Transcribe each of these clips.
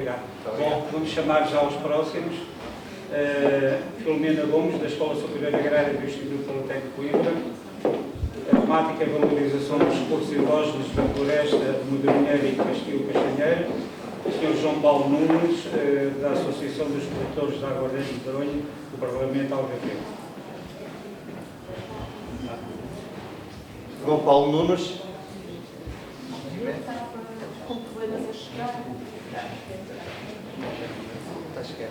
obrigado. Bom, vamos chamar já os próximos. Filomena Gomes, da Escola Superior Agrária do Instituto Politécnico de Coimbra. A temática é a valorização dos recursos endógenos da floresta, Medronheiro e Castilho Castanheiro. O Sr. João Paulo Nunes, da Associação dos Produtores da Aguardente de Medronho, do Parlamento Algarvio. João Paulo Nunes. Com problemas a chegar. Está a chegar.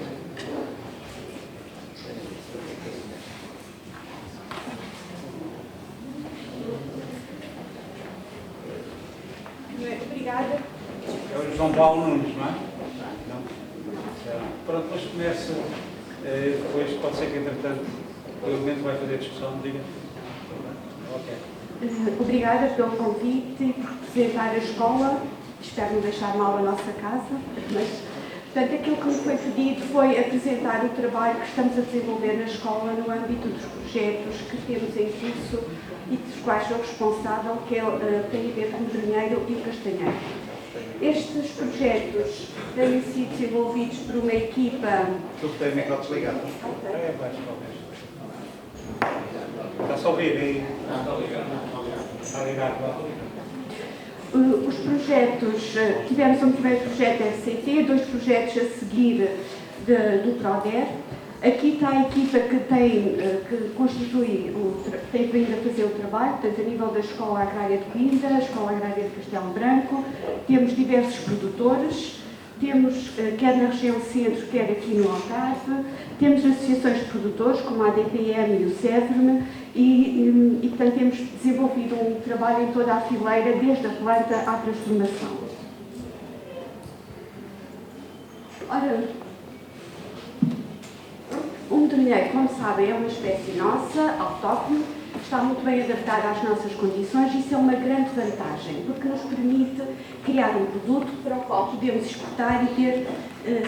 Obrigada. É o João Paulo Nunes, não é? Não. Pronto, depois começa. Depois pode ser que, entretanto, o elemento vai fazer a discussão. Diga. Ok. Obrigada pelo convite e por representar a escola. Espero não deixar mal a nossa casa, mas, portanto, aquilo que me foi pedido foi apresentar o trabalho que estamos a desenvolver na escola no âmbito dos projetos que temos em curso e dos quais sou responsável, que tem a ver com o Medronheiro e o Castanheiro. Estes projetos têm sido desenvolvidos por uma equipa... Tu que tem o micro desligado. É abaixo, talvez. Está-se a ouvir aí? Está ligado. Os projetos, tivemos um primeiro projeto FCT, 2 projetos a seguir do PRODER. Aqui está a equipa que constitui, tem vindo a fazer o trabalho, portanto, a nível da Escola Agrária de Coimbra, a Escola Agrária de Castelo Branco, temos diversos produtores, temos, quer na região centro, quer aqui no Algarve, temos associações de produtores, como a ADPM e o SEVRM, e portanto, temos desenvolvido um trabalho em toda a fileira, desde a planta à transformação. Ora, o medronheiro, como sabem, é uma espécie nossa, autóctone, está muito bem adaptada às nossas condições e isso é uma grande vantagem, porque nos permite criar um produto para o qual podemos exportar e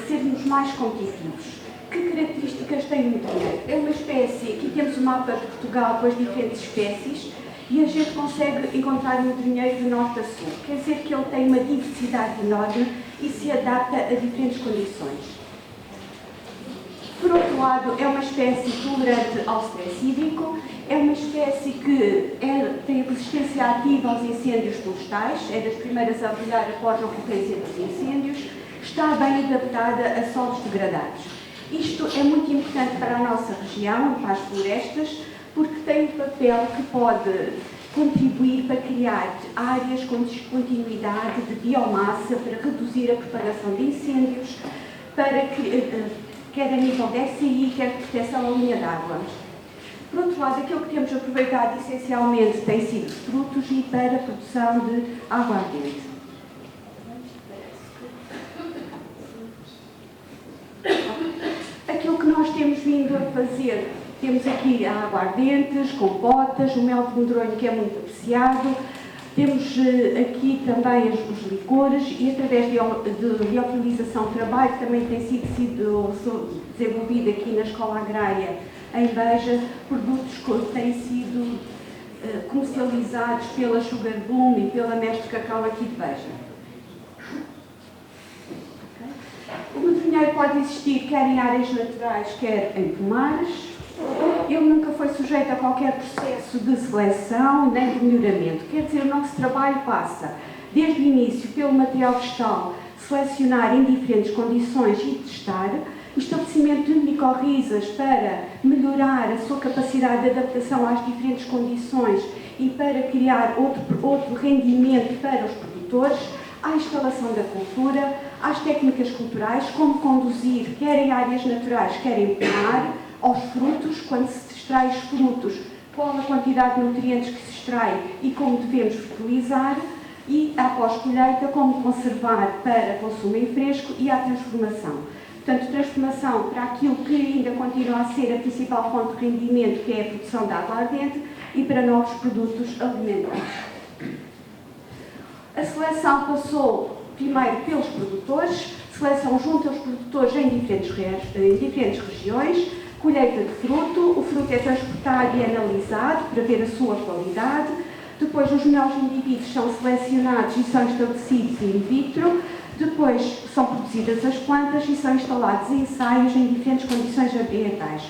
sermos mais competitivos. Que características tem o medronheiro? É uma espécie, aqui temos o mapa de Portugal com as diferentes espécies e a gente consegue encontrar o medronheiro de norte a sul. Quer dizer que ele tem uma diversidade enorme e se adapta a diferentes condições. Por outro lado, é uma espécie tolerante ao stress hídrico, é uma espécie que tem resistência ativa aos incêndios florestais, é das primeiras a brilhar após a ocorrência dos incêndios, está bem adaptada a solos degradados. Isto é muito importante para a nossa região, para as florestas, porque tem um papel que pode contribuir para criar áreas com descontinuidade de biomassa, para reduzir a propagação de incêndios, para quer a nível de SI, quer de proteção à linha d'água. Por outro lado, aquilo que temos aproveitado essencialmente tem sido frutos e para a produção de aguardente. Aquilo que nós temos vindo a fazer, temos aqui aguardentes, compotas, o mel de medronho que é muito apreciado, temos aqui também os licores e através de liofilização de trabalho também tem sido desenvolvido aqui na Escola Agrária em Beja, produtos que têm sido comercializados pela Sugar Boom e pela Mestre Cacau aqui de Beja. O medronheiro pode existir quer em áreas naturais, quer em pomares. Ele nunca foi sujeito a qualquer processo de seleção nem de melhoramento. Quer dizer, o nosso trabalho passa, desde o início, pelo material vegetal, selecionar em diferentes condições e testar, o estabelecimento de micorrizas para melhorar a sua capacidade de adaptação às diferentes condições e para criar outro rendimento para os produtores, à instalação da cultura, às técnicas culturais, como conduzir, quer em áreas naturais, quer em pomar, aos frutos, quando se extrai os frutos, qual a quantidade de nutrientes que se extrai e como devemos fertilizar, e após colheita, como conservar para consumo em fresco e à transformação. Portanto, transformação para aquilo que ainda continua a ser a principal fonte de rendimento, que é a produção de água ardente, e para novos produtos alimentares. A seleção passou primeiro pelos produtores, seleção junto aos produtores em diferentes regiões, colheita de fruto, o fruto é transportado e analisado para ver a sua qualidade, depois os melhores indivíduos são selecionados e são estabelecidos in vitro, Depois são produzidas as plantas e são instalados ensaios em diferentes condições ambientais.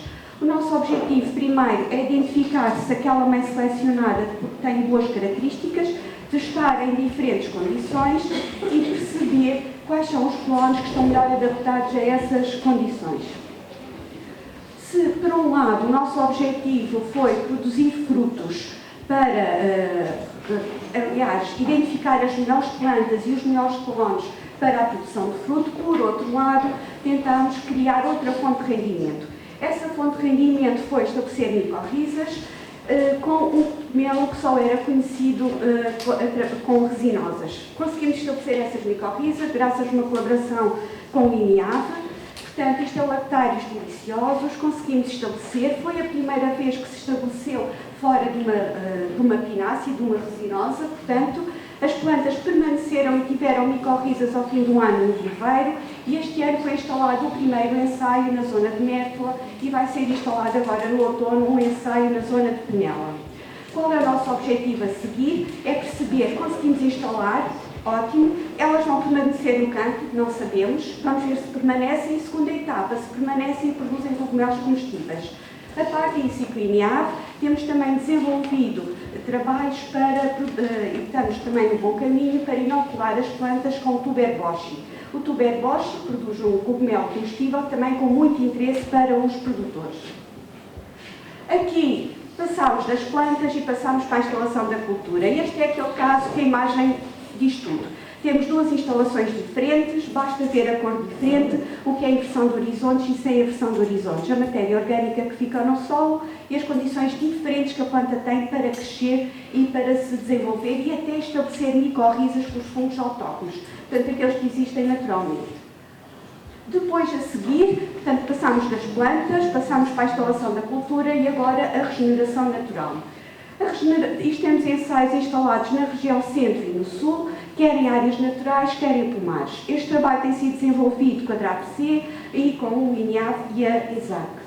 O nosso objetivo primeiro é identificar se aquela mãe selecionada tem boas características, testar em diferentes condições e perceber quais são os clones que estão melhor adaptados a essas condições. Se, por um lado, o nosso objetivo foi produzir frutos para, aliás, identificar as melhores plantas e os melhores clones para a produção de fruto, por outro lado, tentámos criar outra fonte de rendimento. Essa fonte de rendimento foi estabelecer micorrizas com um cogumelo que só era conhecido com resinosas. Conseguimos estabelecer essas micorrizas graças a uma colaboração com o INIAV. Portanto, isto é lactários deliciosos, conseguimos estabelecer. Foi a primeira vez que se estabeleceu fora de uma pinácea, de uma resinosa. Portanto, as plantas permaneceram e tiveram micorrizas ao fim do ano no viveiro e este ano foi instalado o primeiro ensaio na zona de Mértola e vai ser instalado agora no outono um ensaio na zona de Penela. Qual é o nosso objetivo a seguir? É perceber, conseguimos instalar, ótimo, elas vão permanecer no campo, não sabemos, vamos ver se permanecem e, segunda etapa, se permanecem e produzem cogumelos comestíveis. A par disso, e com o INIAV, temos também desenvolvido trabalhos e estamos também no bom caminho para inocular as plantas com o tuberboshi. O tuberboshi produz um cogumelo comestível também com muito interesse para os produtores. Aqui passámos das plantas e passámos para a instalação da cultura. Este é aquele caso que a imagem diz tudo. Temos duas instalações diferentes, basta ver a cor diferente, o que é a inversão de horizontes e sem a inversão de horizontes. A matéria orgânica que fica no solo e as condições diferentes que a planta tem para crescer e para se desenvolver e até estabelecer micorrizas pelos fungos autóctonos, portanto, aqueles que existem naturalmente. Depois, a seguir, portanto, passamos das plantas, passamos para a instalação da cultura e agora a regeneração natural. Isto temos ensaios instalados na região centro e no sul, quer em áreas naturais, quer em pomares. Este trabalho tem sido desenvolvido com a DRAPC e com o INIAV e a ESAC.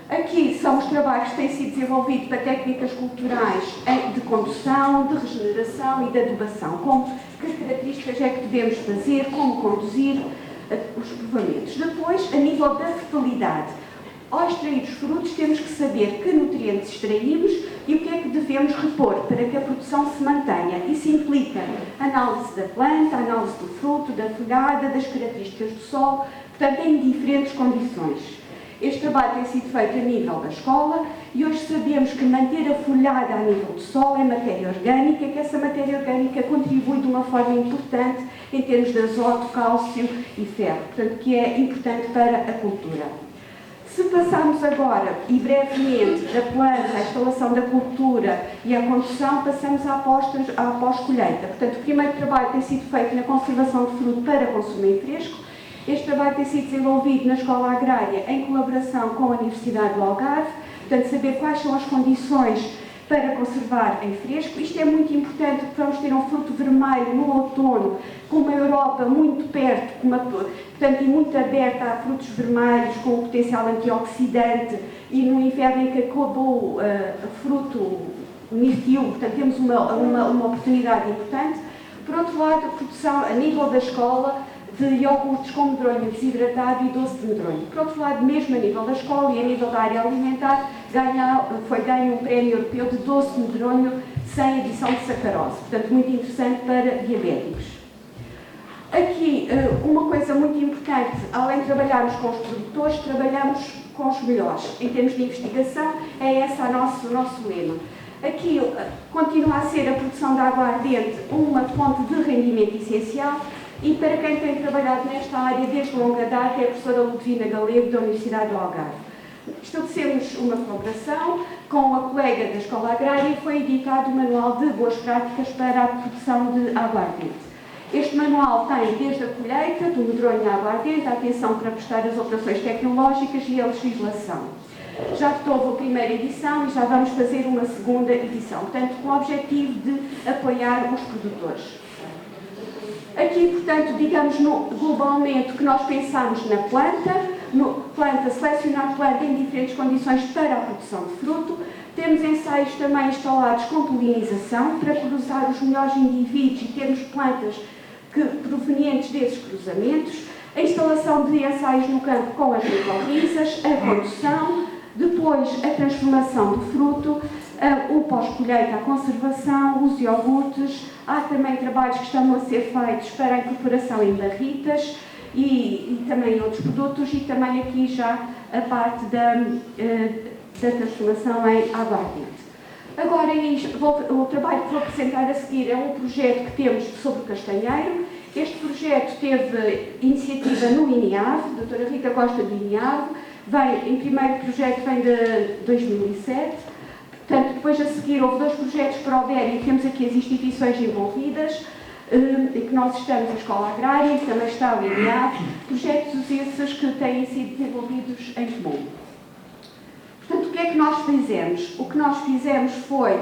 Aqui são os trabalhos que têm sido desenvolvidos para técnicas culturais de condução, de regeneração e de adubação. Que características é que devemos fazer, como conduzir os provamentos. Depois, a nível da fertilidade. Ao extrair os frutos, temos que saber que nutrientes extraímos e o que é que devemos repor para que a produção se mantenha. Isso implica análise da planta, análise do fruto, da folhada, das características do solo, portanto, em diferentes condições. Este trabalho tem sido feito a nível da escola e hoje sabemos que manter a folhada a nível do solo é matéria orgânica, que essa matéria orgânica contribui de uma forma importante em termos de azoto, cálcio e ferro, portanto, que é importante para a cultura. Se passarmos agora, e brevemente, da planta, à instalação da cultura e à condução, passamos à pós-colheita. Portanto, o primeiro trabalho tem sido feito na conservação de fruto para consumo em fresco. Este trabalho tem sido desenvolvido na Escola Agrária em colaboração com a Universidade do Algarve. Portanto, saber quais são as condições para conservar em fresco. Isto é muito importante porque vamos ter um fruto vermelho no outono, com uma Europa muito perto, portanto, e muito aberta a frutos vermelhos, com um potencial antioxidante, e no inverno em que acabou fruto mirtilo, portanto, temos uma oportunidade importante. Por outro lado, a produção a nível da escola de iogurtes com medronho desidratado e doce de medronho. Por outro lado, mesmo a nível da escola e a nível da área alimentar, foi ganho um prémio europeu de doce de medronho sem adição de sacarose. Portanto, muito interessante para diabéticos. Aqui, uma coisa muito importante, além de trabalharmos com os produtores, trabalhamos com os melhores. Em termos de investigação, é esse o nosso lema. Aqui continua a ser a produção de aguardente uma fonte de rendimento essencial e para quem tem trabalhado nesta área desde longa data é a professora Ludovina Galego da Universidade do Algarve. Estabelecemos uma colaboração com a colega da Escola Agrária e foi editado um manual de boas práticas para a produção de aguardente. Este manual tem desde a colheita, do medronho à aguardente, a atenção para prestar as operações tecnológicas e a legislação. Já houve a primeira edição e já vamos fazer uma segunda edição, portanto, com o objetivo de apoiar os produtores. Aqui, portanto, digamos globalmente que nós pensamos na planta, selecionar planta em diferentes condições para a produção de fruto. Temos ensaios também instalados com polinização para cruzar os melhores indivíduos e termos plantas provenientes desses cruzamentos, a instalação de ensaios no campo com as micorrizas, a produção, depois a transformação do fruto, o pós-colheita, a conservação, os iogurtes. Há também trabalhos que estão a ser feitos para a incorporação em barritas e também outros produtos, e também aqui já a parte da transformação em aguardente. Agora, o trabalho que vou apresentar a seguir é um projeto que temos sobre o castanheiro. Este projeto teve iniciativa no INIAV, a doutora Rita Costa do INIAV, em primeiro projeto vem de 2007, portanto, depois a seguir houve 2 projetos para o DER e temos aqui as instituições envolvidas, em que nós estamos, a Escola Agrária, e também está o INIAV, projetos esses que têm sido desenvolvidos em comum. Portanto, o que é que nós fizemos? O que nós fizemos foi,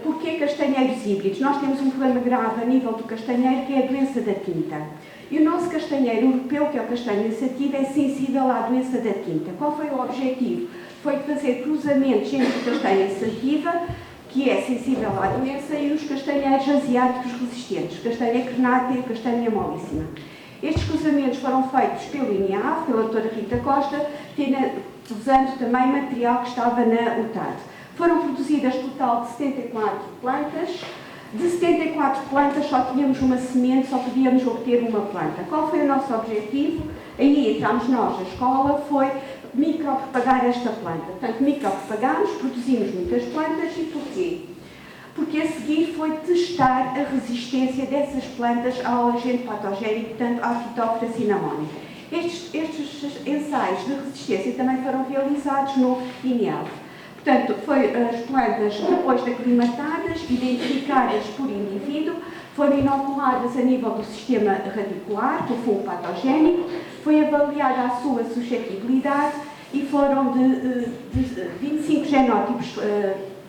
porquê castanheiros híbridos? Nós temos um problema grave a nível do castanheiro, que é a doença da tinta. E o nosso castanheiro europeu, que é o castanho sativo, é sensível à doença da tinta. Qual foi o objetivo? Foi fazer cruzamentos entre a castanha sativa, que é sensível à doença, e os castanheiros asiáticos resistentes, castanha crenata e a castanha molíssima. Estes cruzamentos foram feitos pelo INIAV, pela doutora Rita Costa, usando também material que estava na UTAD. Foram produzidas total de 74 plantas. De 74 plantas só tínhamos uma semente, só podíamos obter uma planta. Qual foi o nosso objetivo? Aí entramos nós, a escola, foi micropropagar esta planta. Portanto, micropropagámos, produzimos muitas plantas. E porquê? Porque a seguir foi testar a resistência dessas plantas ao agente patogénico, portanto, à Phytophthora cinnamomum. Estes ensaios de resistência também foram realizados no INIAV. Portanto, as plantas, depois de aclimatadas, identificadas por indivíduo, foram inoculadas a nível do sistema radicular, do fungo patogénico, foi avaliada a sua suscetibilidade e foram de 25 genótipos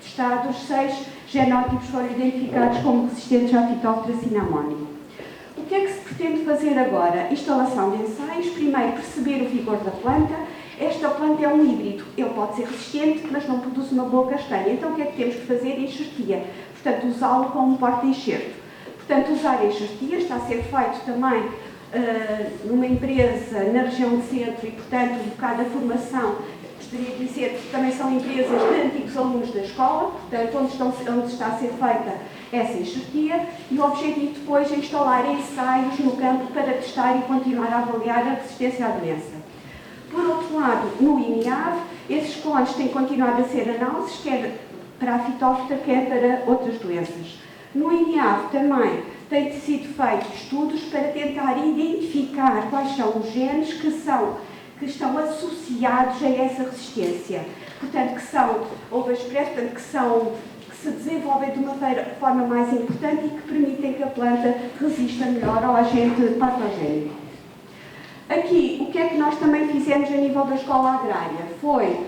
testados, 6 genótipos foram identificados como resistentes à Phytophthora cinnamomum. O que é que se pretende fazer agora? Instalação de ensaios, primeiro perceber o vigor da planta. Esta planta é um híbrido, ele pode ser resistente, mas não produz uma boa castanha. Então o que é que temos que fazer? Enxertia. Portanto, usá-lo como porta-enxerto. Portanto, usar a enxertia está a ser feito também numa empresa na região de centro e, portanto, um bocado da formação, gostaria de dizer que também são empresas de antigos alunos da escola, portanto, onde está a ser feita essa enxertia, e o objetivo depois é instalar ensaios no campo para testar e continuar a avaliar a resistência à doença. Por outro lado, no INIAV, esses clones têm continuado a ser análises, quer para a Phytophthora, quer para outras doenças. No INIAV também têm sido feitos estudos para tentar identificar quais são os genes que estão associados a essa resistência. Portanto, que se desenvolvem de uma forma mais importante e que permitem que a planta resista melhor ao agente patogénico. Aqui, o que é que nós também fizemos a nível da escola agrária? Foi,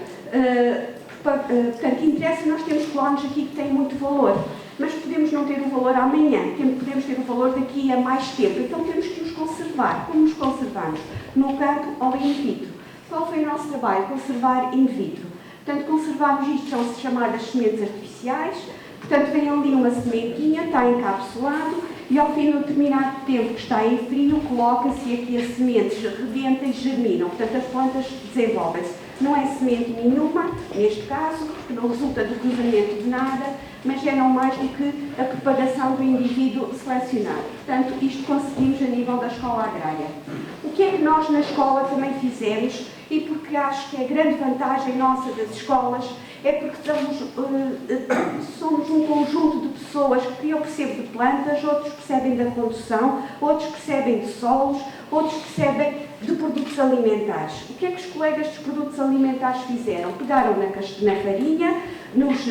portanto, interessa, nós temos clones aqui que têm muito valor, mas podemos não ter o valor amanhã, podemos ter o valor daqui a mais tempo, então temos que os conservar. Como os conservamos? No campo ou in vitro. Qual foi o nosso trabalho? Conservar in vitro. Portanto, conservamos isto, são chamadas sementes artificiais, portanto, vem ali uma sementinha, está encapsulado, e ao fim de um determinado tempo que está em frio, coloca-se aqui as sementes, rebentam e germinam, portanto, as plantas desenvolvem-se. Não é semente nenhuma, neste caso, porque não resulta do cruzamento de nada, mas é não mais do que a propagação do indivíduo selecionado. Portanto, isto conseguimos a nível da escola agrária. O que é que nós na escola também fizemos, e porque acho que é grande vantagem nossa das escolas, é porque somos um conjunto de pessoas que eu percebo de plantas, outros percebem da condução, outros percebem de solos, outros percebem de produtos alimentares. O que é que os colegas dos produtos alimentares fizeram? Pegaram na farinha, nos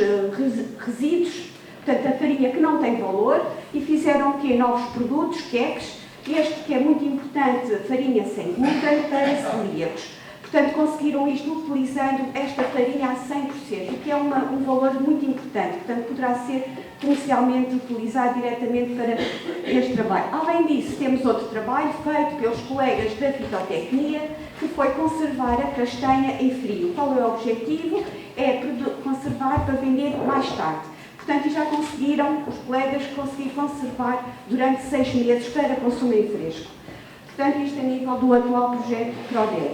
resíduos, portanto, a farinha que não tem valor, e fizeram o quê? Novos produtos, queques, este que é muito importante, farinha sem glúten para celíacos. Portanto, conseguiram isto utilizando esta farinha a 100%, que é um valor muito importante. Portanto, poderá ser comercialmente utilizado diretamente para este trabalho. Além disso, temos outro trabalho feito pelos colegas da fitotecnia, que foi conservar a castanha em frio. Qual é o objetivo? É conservar para vender mais tarde. Portanto, e já conseguiram, os colegas conseguir conservar durante 6 meses para consumo em fresco. Portanto, isto a nível do atual projeto PRODER.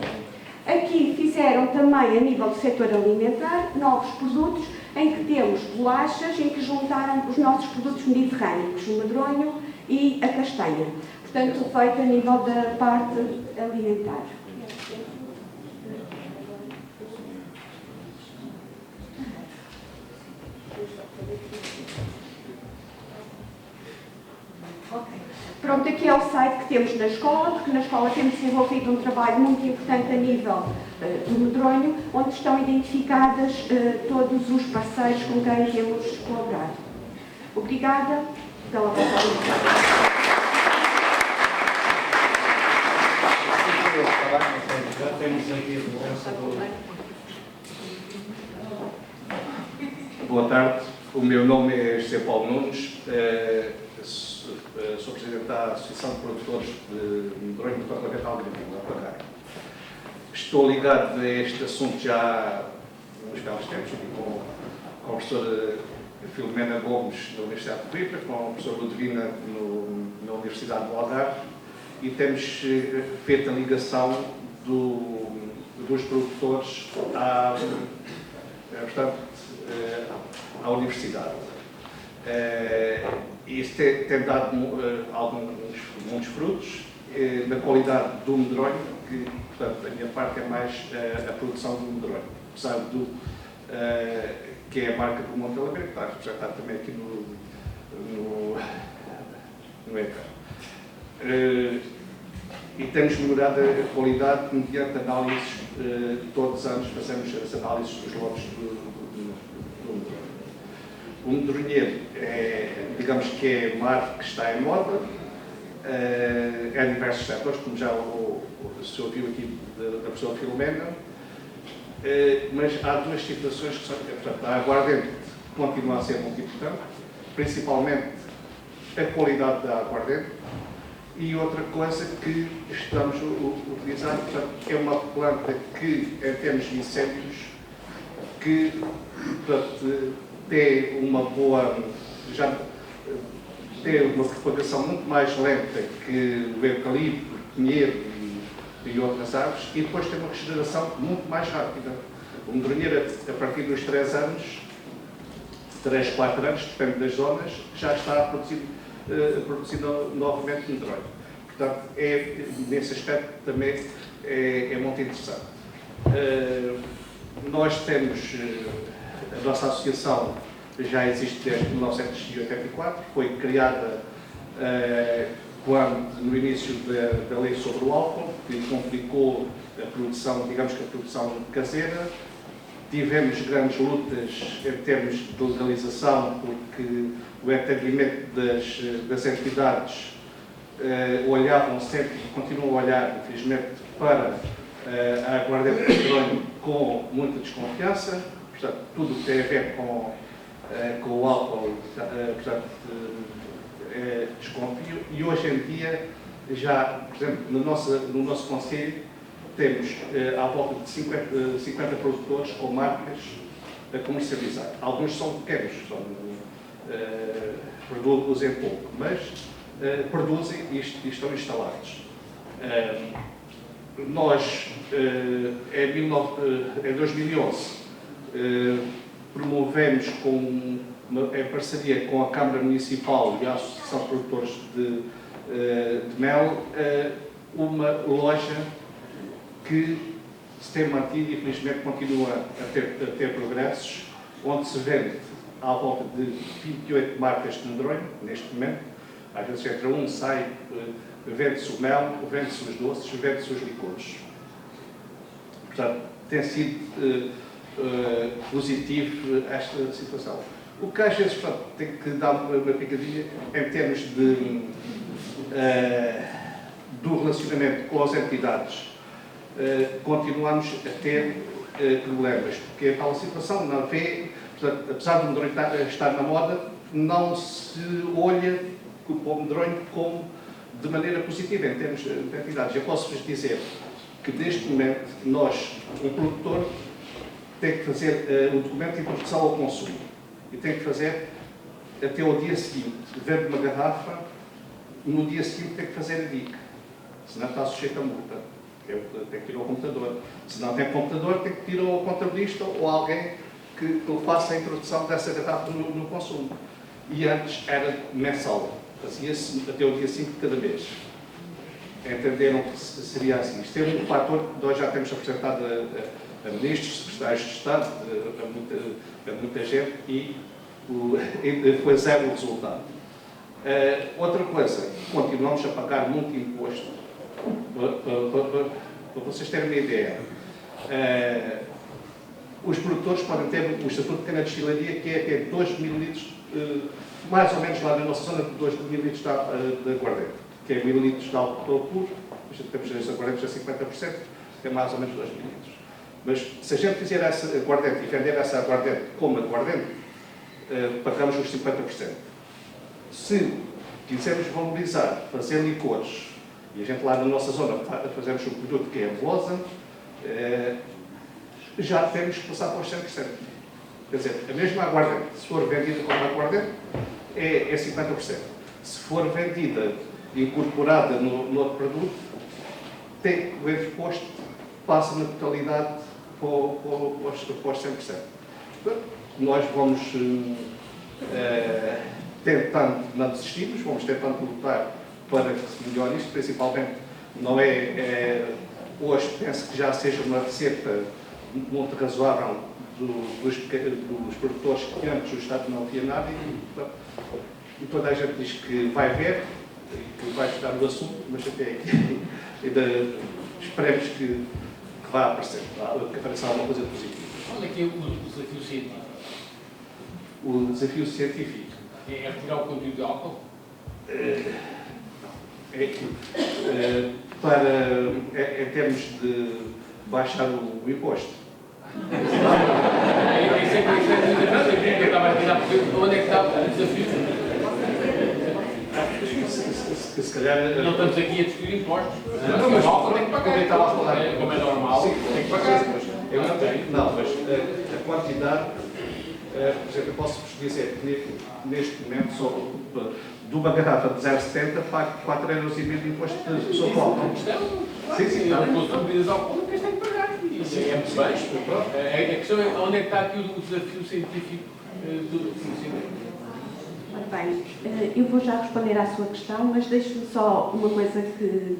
Aqui fizeram também, a nível do setor alimentar, novos produtos, em que temos bolachas, em que juntaram os nossos produtos mediterrâneos, o medronho e a castanha. Portanto, feito a nível da parte alimentar. Pronto, aqui é o site que temos na escola, porque na escola temos desenvolvido um trabalho muito importante a nível do medronho, onde estão identificadas todos os parceiros com quem temos colaborado. Obrigada pela vossa atenção. Já temos aqui a presença do... Boa tarde, o meu nome é José Paulo Nunes, sou presidente da Associação de Produtores de Medronho do Parlamentar Agrícola, da PACAR. Estou ligado a este assunto já há uns belos tempos, com a professora Filomena Gomes, da Universidade de Coimbra, com a professora Ludovina, na Universidade do Algarve, e temos feito a ligação dos produtores à universidade. Isso tem dado muitos frutos na qualidade do medronho, que, portanto, a minha parte é mais a produção do medronho, apesar que é a marca do Monte Alegre, que está representada também aqui no ecrã. E temos melhorado a qualidade mediante análises, todos os anos fazemos as análises dos lotes do medronho. O medronheiro digamos que é uma arte que está em moda, em diversos setores, como já se ouviu aqui da professora Filomena, mas há duas situações que são, portanto, a aguardente continua a ser muito importante, principalmente a qualidade da aguardente, e outra coisa que estamos a utilizar, portanto, é uma planta que, em termos de incêndios, que, portanto, tem uma boa, já tem uma propagação muito mais lenta que o eucalipto, o pinheiro e outras árvores, e depois tem uma regeneração muito mais rápida. O medronheiro, a partir dos 3 anos, 3, 4 anos, depende das zonas, já está a produzir novamente medronho. Portanto, nesse aspecto também é muito interessante. Nós temos, a nossa associação já existe desde 1984, foi criada quando, no início da lei sobre o álcool, que complicou a produção, digamos que a produção caseira. Tivemos grandes lutas em termos de legalização, porque o entendimento das entidades olhavam sempre, e continuam a olhar, infelizmente, para a aguardente de medronho com muita desconfiança. Portanto, tudo o que tem a ver com o álcool, portanto, desconfio. E hoje em dia, já, por exemplo, no nosso concelho, temos à volta de 50 produtores com marcas a comercializar. Alguns são pequenos, produzem pouco, mas produzem e estão instalados. Nós, em 2011, promovemos em parceria com a Câmara Municipal e a Associação de Produtores de Mel uma loja que se tem mantido e, infelizmente, continua a ter progressos, onde se vende à volta de 28 marcas de medronho, neste momento. Às vezes entra um, sai, vende-se o mel, vende-se os doces, vende-se os licores. Portanto, tem sido positivo esta situação. O que às vezes, portanto, tem que dar uma picadinha em termos do relacionamento com as entidades. Continuamos a ter problemas, porque a tal situação não vê, portanto, apesar do medronho estar na moda, não se olha o medronho como de maneira positiva em termos de entidades. Eu posso-vos dizer que neste momento nós, um produtor, tem que fazer o documento de introdução ao consumo e tem que fazer até ao dia seguinte, vende uma garrafa, no dia seguinte tem que fazer a DIC, senão está sujeito a multa. Tem que ir ao computador. Se não tem computador, tem que ir ao contabilista ou alguém que faça a introdução dessa garrafa no consumo. E antes era mensal, fazia-se até o dia 5 de cada mês. Entenderam que seria assim. Isto é um fator que nós já temos apresentado a ministros, secretários de Estado, a muita gente, e foi zero o resultado. Outra coisa, continuamos a pagar muito imposto. Para vocês terem uma ideia, os produtores podem ter o estatuto de pequena destilaria, que é até 2 mil litros, mais ou menos lá na nossa zona, 2 mil litros de aguardente, que é 1000 litros de álcool puro, temos as aguardentes a 50%, que é mais ou menos 2 mil litros. Mas se a gente fizer essa aguardente e vender essa aguardente como aguardente, pagamos os 50%. Se quisermos valorizar, fazer licores, e a gente lá na nossa zona fazemos um produto que é a Velosa, já temos que passar para os 100%. Quer dizer, a mesma aguardente, se for vendida como aguardente, é 50%. Se for vendida incorporada no outro produto, tem o imposto, passa na totalidade para os 100%. Portanto, nós vamos tentando não desistirmos, vamos tentando lutar para que se melhore isto, principalmente não hoje penso que já seja uma receita muito razoável dos produtores que antes o Estado não tinha nada e toda a gente diz que vai ver e que vai estudar o assunto, mas até aqui ainda esperemos que vá aparecer, que apareça alguma coisa positiva. Qual é que é o desafio científico? O desafio científico É retirar o conteúdo de álcool? Em termos de baixar o imposto. Isso é muito interessante. Eu estava a tentar perceber onde é que está o desafio. Se calhar. Não estamos aqui a discutir impostos. Não, mas o álcool tem que pagar. como eu estava a falar. Como é normal, Sim, tem que pagar. Eu não tenho. Não, mas a quantidade. Por exemplo, eu posso vos dizer que neste momento sou de uma garrafa de 0,70 pago 4,5 € de imposto sobre o álcool. Sim, Não, com bebidas alcoólicas tem que pagar. Isso é muito bem. A questão é onde é que está aqui o desafio científico do conhecimento. Muito bem, eu vou já responder à sua questão, mas deixe-me só uma coisa que,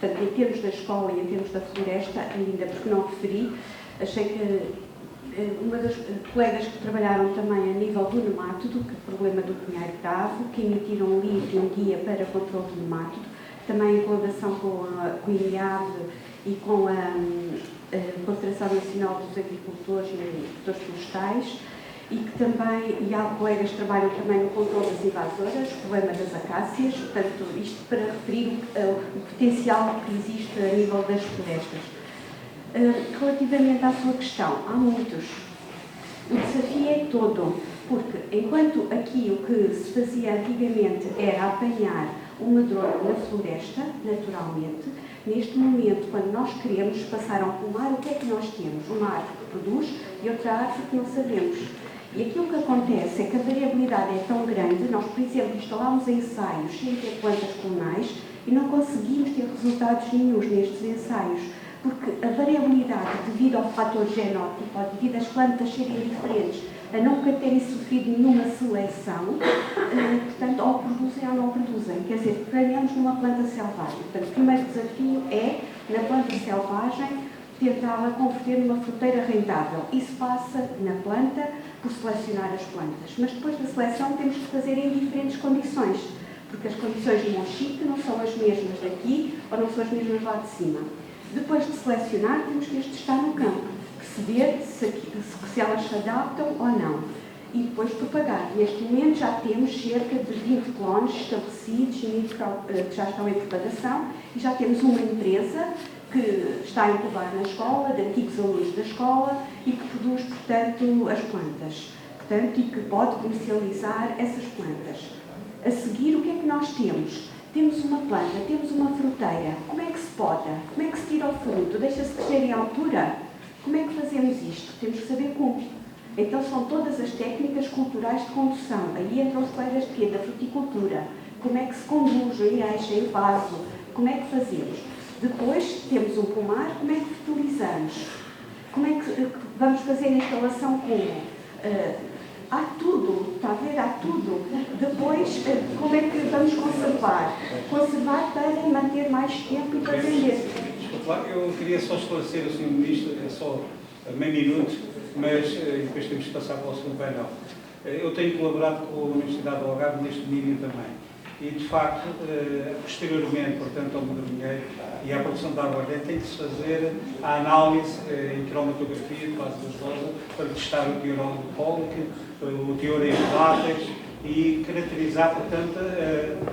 portanto, em termos da escola e em termos da floresta, ainda porque não referi, achei que uma das colegas que trabalharam também a nível do nemátodo, que é o problema do pinheiro grave, que emitiram um livro e um guia para controle do nemátodo, também em colaboração com o INEAV e com a Confederação Nacional dos Agricultores e Produtores Florestais, e que também, e há colegas que trabalham também no controle das invasoras, o problema das acácias, portanto, isto para referir o potencial que existe a nível das florestas. Relativamente à sua questão, há muitos. O desafio é todo, porque enquanto aqui o que se fazia antigamente era apanhar o madrono na floresta, naturalmente, neste momento, quando nós queremos passar a um pomar, o que é que nós temos? Uma árvore que produz e outra árvore que não sabemos. E aquilo que acontece é que a variabilidade é tão grande, nós, por exemplo, instalamos ensaios sem ter plantas clonais e não conseguimos ter resultados nenhuns nestes ensaios, porque a variabilidade devido ao fator genótipo, ou devido às plantas serem diferentes, a nunca terem sofrido nenhuma seleção, portanto, ou produzem ou não produzem. Quer dizer, ganhamos numa planta selvagem. Portanto, o primeiro desafio é, na planta selvagem, tentá-la converter numa fruteira rentável. Isso passa na planta, por selecionar as plantas. Mas depois da seleção temos que fazer em diferentes condições, porque as condições de Monchique não são as mesmas daqui ou não são as mesmas lá de cima. Depois de selecionar, temos que as testar no campo, perceber se elas se adaptam ou não. E depois propagar. Neste momento já temos cerca de 20 clones estabelecidos, que já estão em propagação, e já temos uma empresa que está a incubar na escola, de antigos alunos da escola, e que produz, portanto, as plantas. Portanto, e que pode comercializar essas plantas. A seguir, o que é que nós temos? Temos uma planta, temos uma fruteira. Como é que se poda? Como é que se tira o fruto? Deixa-se crescer em altura? Como é que fazemos isto? Temos que saber como. Então são todas as técnicas culturais de condução. Aí entram os colegas de quê? Da fruticultura. Como é que se conduz em eixa, em vaso? Como é que fazemos? Depois temos um pomar, como é que fertilizamos? Como é que vamos fazer a instalação como? Há tudo, está a ver? Há tudo. Depois, como é que vamos conservar? Conservar para manter mais tempo e para vender. Desculpe lá, eu queria só esclarecer o Sr. Ministro, é só meio minuto, mas depois temos que passar para o segundo painel. Eu tenho colaborado com a Universidade do Algarve neste domínio também. E, de facto, posteriormente, portanto, ao dinheiro e à produção de aguardente, tem de se fazer a análise em cromatografia de fase gasosa para testar o teor alcoólico, o teor em voláteis e caracterizar, portanto,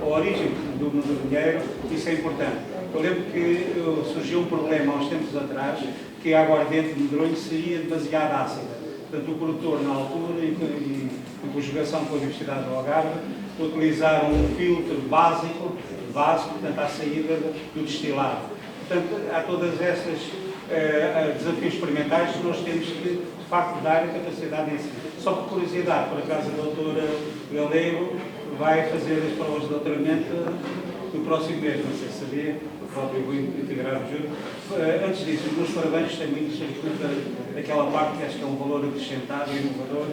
a origem do dinheiro. Isso é importante. Eu lembro que surgiu um problema há uns tempos atrás, que a aguardente de medronho seria demasiado ácida. Portanto, o produtor, na altura, em conjugação com a Universidade do Algarve, utilizaram um filtro básico, portanto, à saída do destilado. Portanto, há todas essas desafios experimentais que nós temos que, de facto, dar a capacidade em si. Só por curiosidade, por acaso, a doutora Galego vai fazer as provas de doutoramento no próximo mês, não sei se sabia, o próprio vou integrar o júri. Antes disso, os meus parabéns têm muito aquela parte que acho que é um valor acrescentado e inovador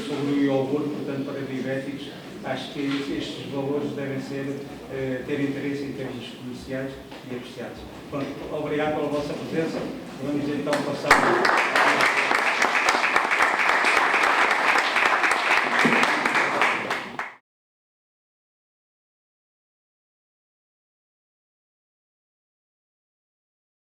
sobre o iogurte, portanto, para diabéticos. Acho que estes valores devem ter interesse em termos comerciais e apreciados. Pronto, obrigado pela vossa presença. Vamos então passar.